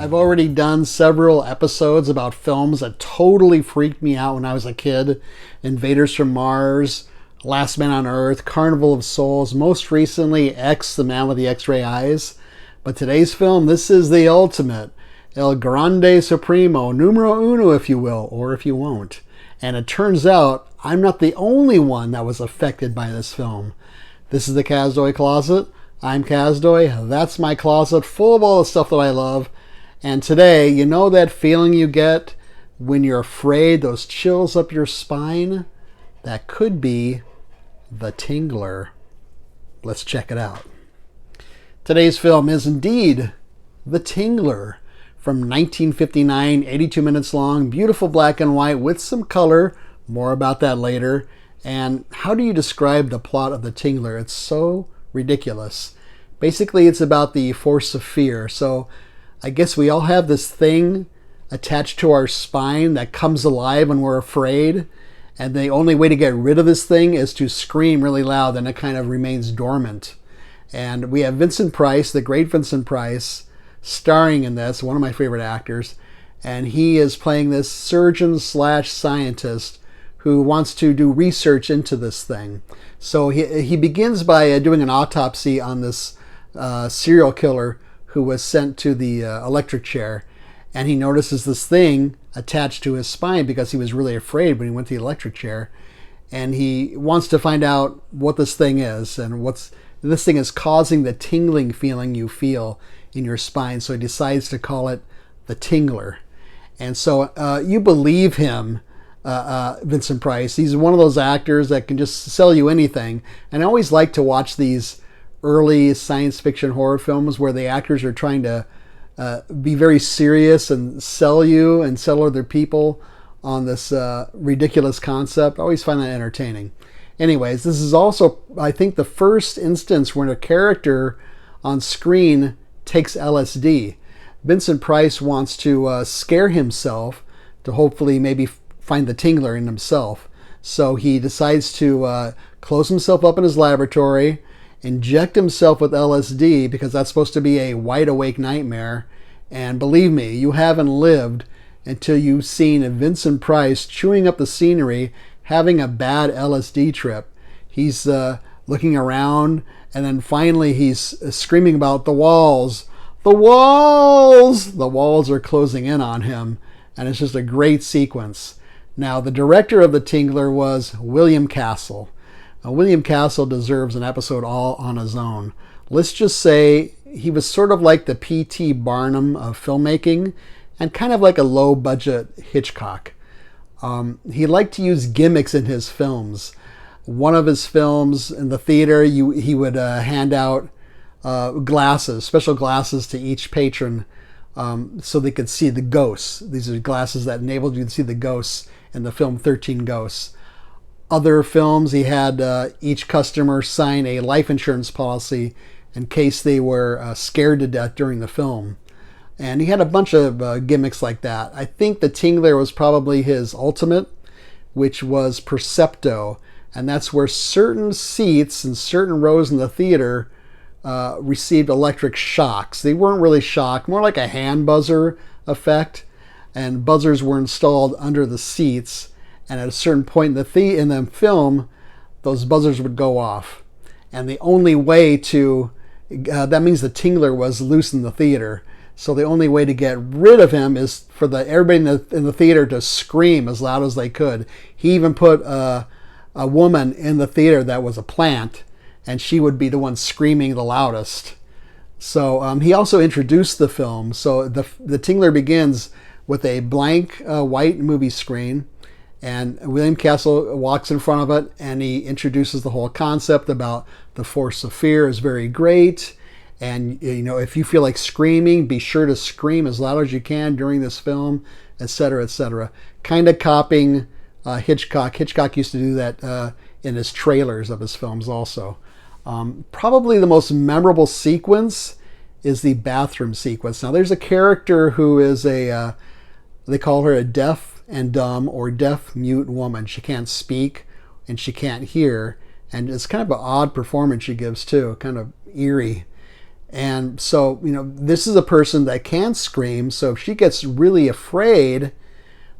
I've already done several episodes about films that totally freaked me out when I was a kid. Invaders from Mars, Last Man on Earth, Carnival of Souls, most recently X, the Man with the X-Ray Eyes. But today's film, this is the ultimate. El Grande Supremo, numero uno if you will, or if you won't. And it turns out I'm not the only one that was affected by this film. This is the Kazdoy Closet. I'm Kazdoy. That's my closet full of all the stuff that I love. And today, you know that feeling you get when you're afraid, those chills up your spine? That could be the Tingler. Let's check it out. Today's film is indeed the Tingler from 1959, 82 minutes long, beautiful black and white with some color. More about that later. And how do you describe the plot of the Tingler? It's so ridiculous. Basically, it's about the force of fear. So I guess we all have this thing attached to our spine that comes alive when we're afraid. And the only way to get rid of this thing is to scream really loud, and it kind of remains dormant. And we have Vincent Price, the great Vincent Price, starring in this, one of my favorite actors. And he is playing this surgeon slash scientist who wants to do research into this thing. So he begins by doing an autopsy on this serial killer who was sent to the electric chair. And he notices this thing attached to his spine because he was really afraid when he went to the electric chair. And he wants to find out what this thing is and this thing is causing the tingling feeling you feel in your spine. So he decides to call it the Tingler. And so you believe him, Vincent Price. He's one of those actors that can just sell you anything. And I always like to watch these early science fiction horror films where the actors are trying to be very serious and sell you and sell other people on this ridiculous concept. I always find that entertaining. Anyways, this is also, I think, the first instance when a character on screen takes LSD. Vincent Price wants to scare himself to hopefully maybe find the Tingler in himself. So he decides to close himself up in his laboratory, inject himself with LSD because that's supposed to be a wide awake nightmare. And believe me, you haven't lived until you've seen Vincent Price chewing up the scenery, having a bad LSD trip. He's looking around, and then finally he's screaming about the walls. The walls! The walls are closing in on him, and it's just a great sequence. Now, the director of The Tingler was William Castle. Now, William Castle deserves an episode all on his own. Let's just say he was sort of like the P.T. Barnum of filmmaking and kind of like a low-budget Hitchcock. He liked to use gimmicks in his films. One of his films in the theater, he would hand out glasses, special glasses to each patron so they could see the ghosts. These are glasses that enabled you to see the ghosts in the film 13 Ghosts. Other films, he had each customer sign a life insurance policy in case they were scared to death during the film. And he had a bunch of gimmicks like that. I think the Tingler was probably his ultimate, which was Percepto. And that's where certain seats and certain rows in the theater received electric shocks. They weren't really shock, more like a hand buzzer effect. And buzzers were installed under the seats. And at a certain point in the film, those buzzers would go off. And the only way to, that means the Tingler was loose in the theater. So the only way to get rid of him is for everybody in the theater to scream as loud as they could. He even put a woman in the theater that was a plant, and she would be the one screaming the loudest. So he also introduced the film. So the Tingler begins with a blank white movie screen, and William Castle walks in front of it, and he introduces the whole concept about the force of fear is very great. And, you know, if you feel like screaming, be sure to scream as loud as you can during this film, etc., etc. Kind of copying Hitchcock. Hitchcock used to do that in his trailers of his films also. Probably the most memorable sequence is the bathroom sequence. Now, there's a character who is they call her a deaf and dumb or deaf mute woman. She can't speak and she can't hear. And it's kind of an odd performance she gives too, kind of eerie. And so, this is a person that can scream. So if she gets really afraid,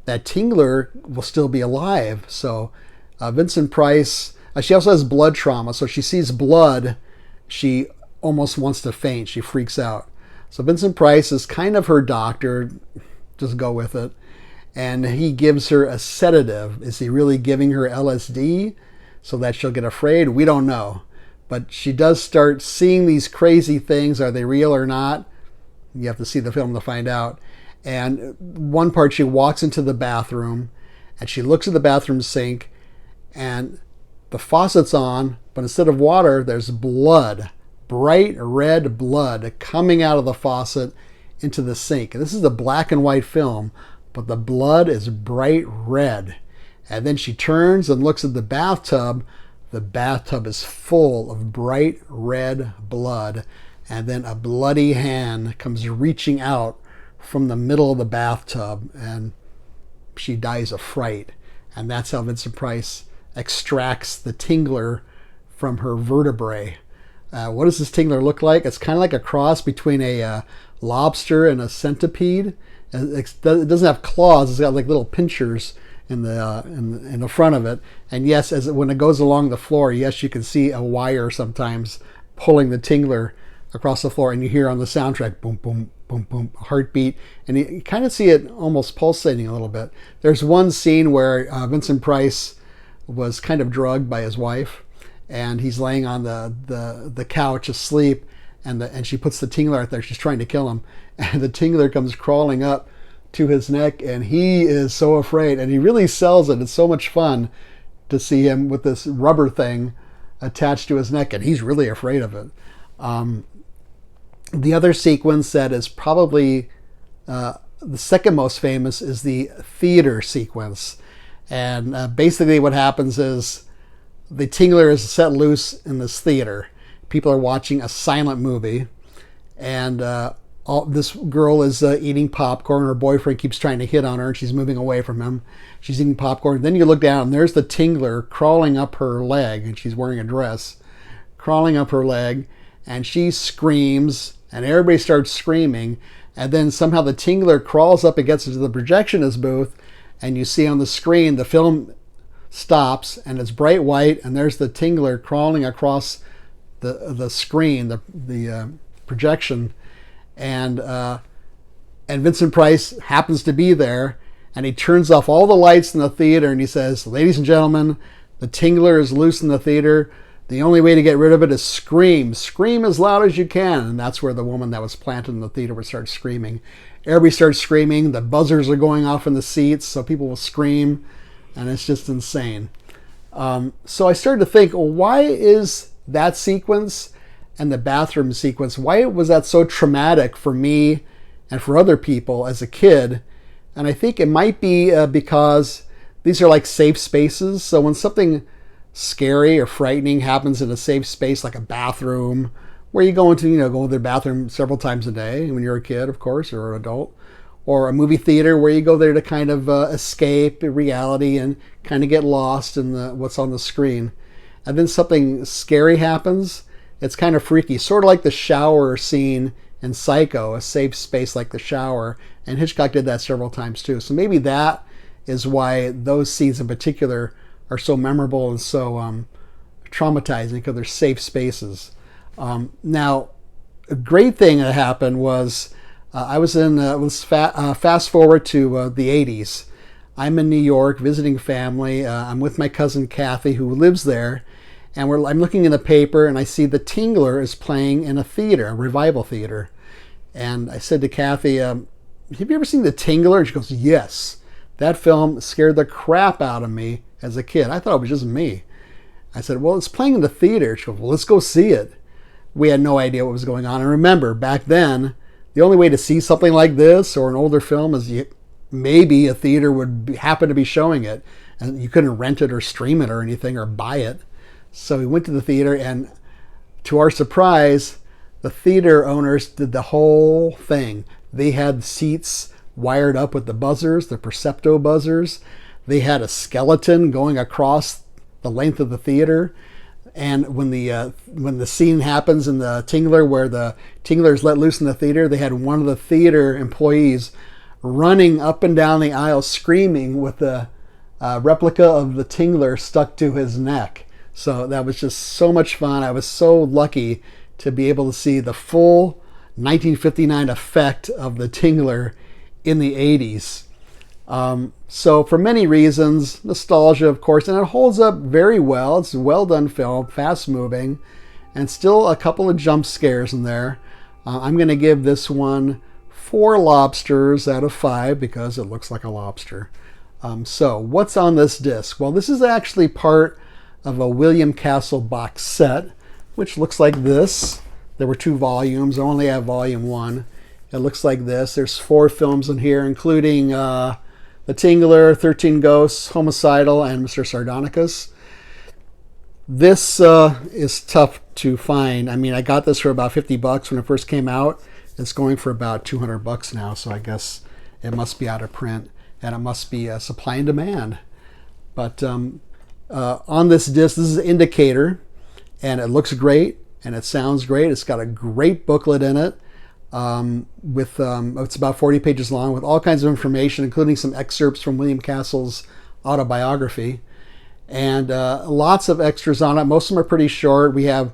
that Tingler will still be alive. So Vincent Price, she also has blood trauma. So she sees blood, she almost wants to faint. She freaks out. So Vincent Price is kind of her doctor. Just go with it. And he gives her a sedative. Is he really giving her LSD so that she'll get afraid? We don't know. But she does start seeing these crazy things. Are they real or not? You have to see the film to find out. And one part, she walks into the bathroom and she looks at the bathroom sink and the faucet's on, but instead of water, there's blood, bright red blood coming out of the faucet into the sink. And this is a black and white film, but the blood is bright red. And then she turns and looks at the bathtub. The bathtub is full of bright red blood. And then a bloody hand comes reaching out from the middle of the bathtub, and she dies of fright. And that's how Vincent Price extracts the Tingler from her vertebrae. What does this Tingler look like? It's kind of like a cross between a lobster and a centipede. It doesn't have claws. It's got like little pinchers in the front of it. And yes, when it goes along the floor, yes, you can see a wire sometimes pulling the Tingler across the floor, and you hear on the soundtrack, boom, boom, boom, boom, heartbeat, and you kind of see it almost pulsating a little bit. There's one scene where Vincent Price was kind of drugged by his wife, and he's laying on the couch asleep, and she puts the Tingler out there. She's trying to kill him, and the Tingler comes crawling up to his neck, and he is so afraid, and he really sells it. It's so much fun to see him with this rubber thing attached to his neck, and he's really afraid of it. The other sequence that is probably the second most famous is the theater sequence. And basically what happens is the Tingler is set loose in this theater. People are watching a silent movie, and this girl is eating popcorn. Her boyfriend keeps trying to hit on her, and she's moving away from him. She's eating popcorn. Then you look down, and there's the Tingler crawling up her leg, and she's wearing a dress, crawling up her leg, and she screams, and everybody starts screaming, and then somehow the Tingler crawls up and gets into the projectionist booth, and you see on the screen the film stops, and it's bright white, and there's the Tingler crawling across the screen, the projection, and Vincent Price happens to be there, and he turns off all the lights in the theater, and he says, "Ladies and gentlemen, the Tingler is loose in the theater. The only way to get rid of it is scream. Scream as loud as you can." And that's where the woman that was planted in the theater would start screaming. Everybody starts screaming. The buzzers are going off in the seats, so people will scream. And it's just insane. So I started to think, well, why is that sequence and the bathroom sequence, why was that so traumatic for me and for other people as a kid? And I think it might be because these are like safe spaces. So when something scary or frightening happens in a safe space like a bathroom, where you go into, go to the bathroom several times a day when you're a kid, of course, or an adult, or a movie theater where you go there to kind of escape reality and kind of get lost in what's on the screen. And then something scary happens. It's kind of freaky, sort of like the shower scene in Psycho, a safe space like the shower. And Hitchcock did that several times too. So maybe that is why those scenes in particular are so memorable and so traumatizing, because they're safe spaces. Now, a great thing that happened was I was in, fast forward to the 80s. I'm in New York visiting family. I'm with my cousin Kathy, who lives there. And I'm looking in the paper, and I see the Tingler is playing in a theater, a revival theater. And I said to Kathy, have you ever seen the Tingler? And she goes, yes. That film scared the crap out of me as a kid. I thought it was just me. I said, well, it's playing in the theater. She goes, well, let's go see it. We had no idea what was going on. And remember, back then, the only way to see something like this or an older film is maybe a theater would happen to be showing it. And you couldn't rent it or stream it or anything or buy it. So we went to the theater, and to our surprise, the theater owners did the whole thing. They had seats wired up with the buzzers, the Percepto buzzers. They had a skeleton going across the length of the theater. And when the scene happens in the Tingler where the Tingler is let loose in the theater, they had one of the theater employees running up and down the aisle screaming with the replica of the Tingler stuck to his neck. So that was just so much fun. I was so lucky to be able to see the full 1959 effect of the Tingler in the 80s. So for many reasons, nostalgia, of course, and it holds up very well. It's a well done film, fast moving, and still a couple of jump scares in there. I'm going to give this one 4 lobsters out of 5 because it looks like a lobster. So what's on this disc? Well, this is actually part of a William Castle box set, which looks like this. There were 2 volumes. I only have volume 1. It looks like this. There's 4 films in here, including The Tingler, 13 Ghosts, Homicidal, and Mr. Sardonicus. This is tough to find. I mean, I got this for about $50 when it first came out. It's going for about $200 now, so I guess it must be out of print, and it must be supply and demand. But on this disc, this is an indicator, and it looks great, and it sounds great. It's got a great booklet in it. It's about 40 pages long with all kinds of information, including some excerpts from William Castle's autobiography, and lots of extras on it. Most of them are pretty short. We have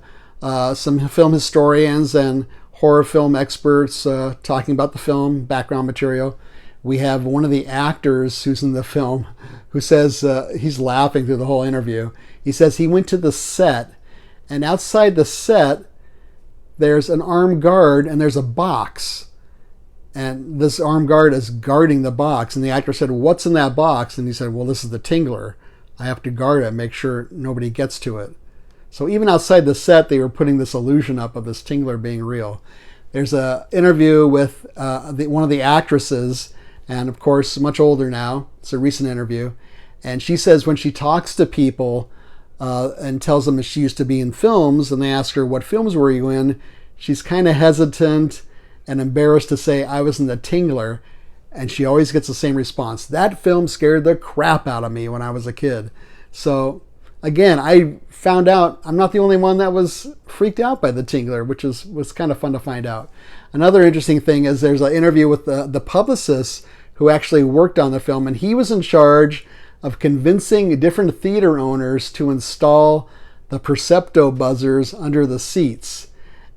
some film historians and horror film experts talking about the film, background material. We have one of the actors who's in the film who says he's laughing through the whole interview. He says he went to the set, and outside the set there's an armed guard and there's a box, and this armed guard is guarding the box, and the actor said, "What's in that box?" And he said, "Well, this is the Tingler. I have to guard it, make sure nobody gets to it." So even outside the set, they were putting this illusion up of this Tingler being real. There's an interview with one of the actresses, and of course much older now. It's a recent interview, and she says when she talks to people and tells them that she used to be in films, and they ask her, "What films were you in?" She's kind of hesitant and embarrassed to say, "I was in the Tingler," and she always gets the same response: "That film scared the crap out of me when I was a kid." So again, I found out I'm not the only one that was freaked out by the Tingler, which was kind of fun to find out. Another interesting thing is there's an interview with the publicist who actually worked on the film, and he was in charge of convincing different theater owners to install the Percepto buzzers under the seats.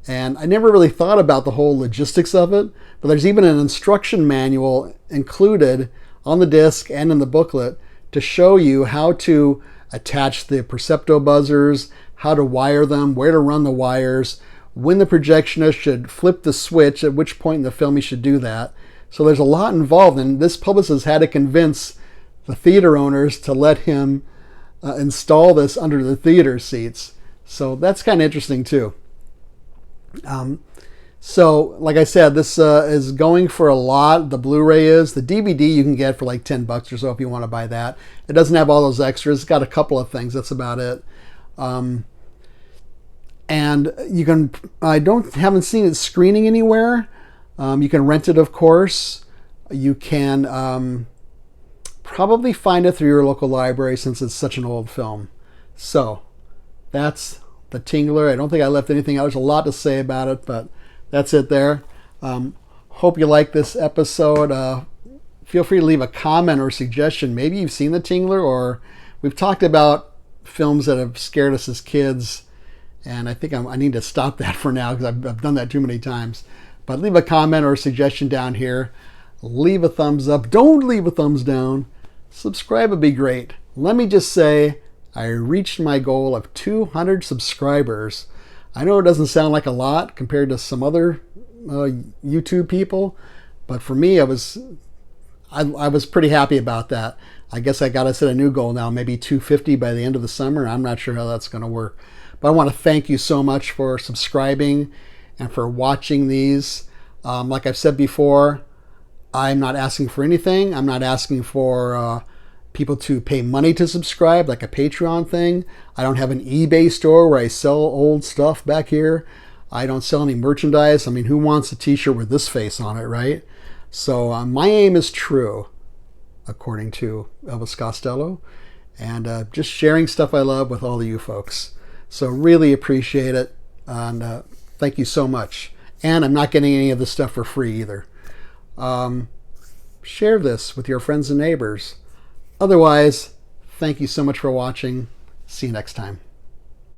And I never really thought about the whole logistics of it, but there's even an instruction manual included on the disc and in the booklet to show you how to attach the Percepto buzzers, how to wire them, where to run the wires, when the projectionist should flip the switch, at which point in the film he should do that. So there's a lot involved, and this publicist had to convince the theater owners to let him install this under the theater seats. So that's kind of interesting too. So like I said, this is going for a lot. The Blu-ray is. The DVD you can get for like $10 or so if you want to buy that. It doesn't have all those extras. It's got a couple of things. That's about it. And you can, haven't seen it screening anywhere. You can rent it, of course. You can probably find it through your local library since it's such an old film. So that's the Tingler. I don't think I left anything out. There's a lot to say about it, but that's it there. Hope you like this episode. Feel free to leave a comment or suggestion. Maybe you've seen the Tingler, or we've talked about films that have scared us as kids, and I think I need to stop that for now because I've done that too many times. But leave a comment or a suggestion down here. Leave a thumbs up. Don't leave a thumbs down. Subscribe would be great. Let me just say, I reached my goal of 200 subscribers. I know it doesn't sound like a lot compared to some other YouTube people, but for me, I was pretty happy about that. I guess I got to set a new goal now, maybe 250 by the end of the summer. I'm not sure how that's going to work. But I want to thank you so much for subscribing and for watching these. Like I've said before, I'm not asking for anything. I'm not asking for people to pay money to subscribe, like a Patreon thing. I don't have an eBay store where I sell old stuff back here. I don't sell any merchandise. I mean, who wants a t-shirt with this face on it, right? So my aim is true, according to Elvis Costello, and just sharing stuff I love with all of you folks. So really appreciate it. And thank you so much. And I'm not getting any of this stuff for free either. Share this with your friends and neighbors. Otherwise, thank you so much for watching. See you next time.